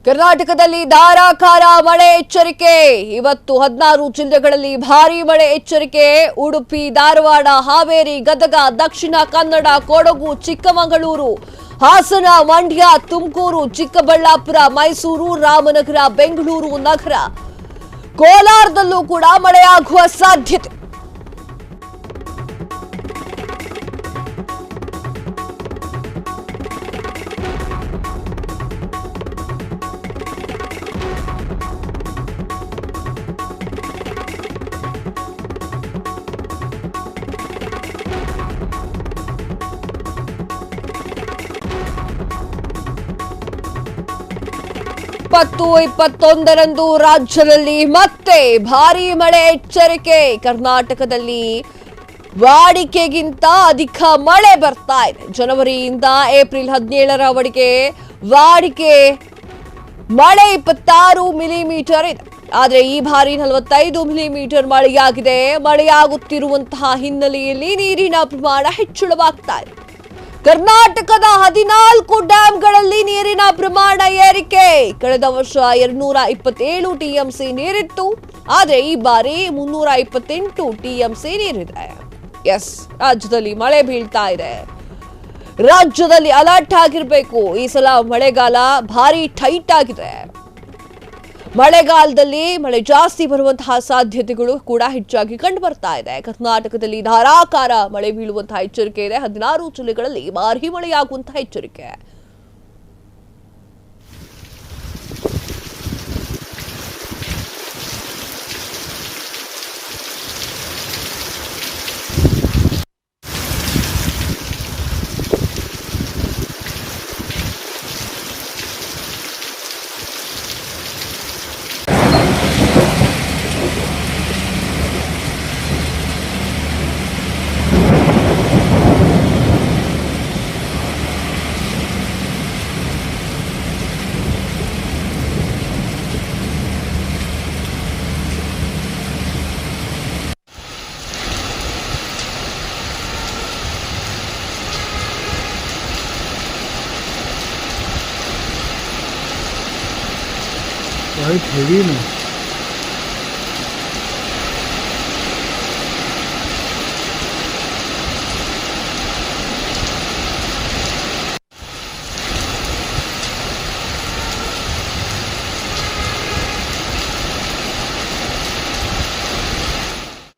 ಕರ್ನಾಟಕದಲ್ಲಿ ಧಾರಾಕಾರ ಮಳೆ ಎಚ್ಚರಿಕೆ. ಇವತ್ತು 16 ಜಿಲ್ಲೆಗಳಲ್ಲಿ ಭಾರೀ ಮಳೆ ಎಚ್ಚರಿಕೆ. ಉಡುಪಿ, ಧಾರವಾಡ, ಹಾವೇರಿ, ಗದಗ, ದಕ್ಷಿಣ ಕನ್ನಡ, ಕೊಡಗು, ಚಿಕ್ಕಮಗಳೂರು, ಹಾಸನ, ಮಂಡ್ಯ, ತುಮಕೂರು, ಚಿಕ್ಕಬಳ್ಳಾಪುರ, ಮೈಸೂರು, ರಾಮನಗರ, ಬೆಂಗಳೂರು ನಗರ, ಕೋಲಾರದಲ್ಲೂ ಕೂಡ ಮಳೆಯಾಗುವ ಸಾಧ್ಯತೆ. ಇಪ್ಪತ್ತು 21ರಂದು ರಾಜ್ಯದಲ್ಲಿ ಮತ್ತೆ ಭಾರೀ ಮಳೆ ಎಚ್ಚರಿಕೆ. ಕರ್ನಾಟಕದಲ್ಲಿ ವಾಡಿಕೆಗಿಂತ ಅಧಿಕ ಮಳೆ ಬರ್ತಾ ಇದೆ. ಜನವರಿಯಿಂದ ಏಪ್ರಿಲ್ 17ರವರೆಗೆ ವಾಡಿಕೆ ಮಳೆ 26 ಮಿಲಿಮೀಟರ್ ಇದೆ. ಆದರೆ ಈ ಬಾರಿ 45 ಮಿಲಿಮೀಟರ್ ಮಳೆಯಾಗಿದೆ. ಮಳೆಯಾಗುತ್ತಿರುವಂತಹ ಹಿನ್ನೆಲೆಯಲ್ಲಿ ನೀರಿನ ಪ್ರಮಾಣ ಹೆಚ್ಚಳವಾಗ್ತಾ ಇದೆ. ಕರ್ನಾಟಕದ 14 ಡ್ಯಾಂಗಳಲ್ಲಿ ನೀರಿನ ಪ್ರಮಾಣ ಏರಿಕೆ. ಕಳೆದ ವರ್ಷ 227 ಟಿಎಂಸಿ ನೀರಿತ್ತು. ಆದರೆ ಈ ಬಾರಿ 328 ಟಿಎಂಸಿ ನೀರಿದೆ. ರಾಜ್ಯದಲ್ಲಿ ಮಳೆ ಬೀಳ್ತಾ ಇದೆ. ರಾಜ್ಯದಲ್ಲಿ ಅಲರ್ಟ್ ಆಗಿರಬೇಕು. ಈ ಸಲ ಮಳೆಗಾಲ ಭಾರಿ ಟೈಟ್ ಆಗಿದೆ. ಮಳೆಗಾಲದಲ್ಲಿ ಮಳೆ ಜಾಸ್ತಿ ಬರುವಂತಹ ಸಾಧ್ಯತೆಗಳು ಕೂಡ ಹೆಚ್ಚಾಗಿ ಕಂಡು ಬರ್ತಾ ಇದೆ. ಕರ್ನಾಟಕದಲ್ಲಿ ಧಾರಾಕಾರ ಮಳೆ ಬೀಳುವಂತಹ ಎಚ್ಚರಿಕೆ ಇದೆ. 16 ಜಿಲ್ಲೆಗಳಲ್ಲಿ ಭಾರೀ ಮಳೆಯಾಗುವಂತಹ ಎಚ್ಚರಿಕೆ. Quite heavy now.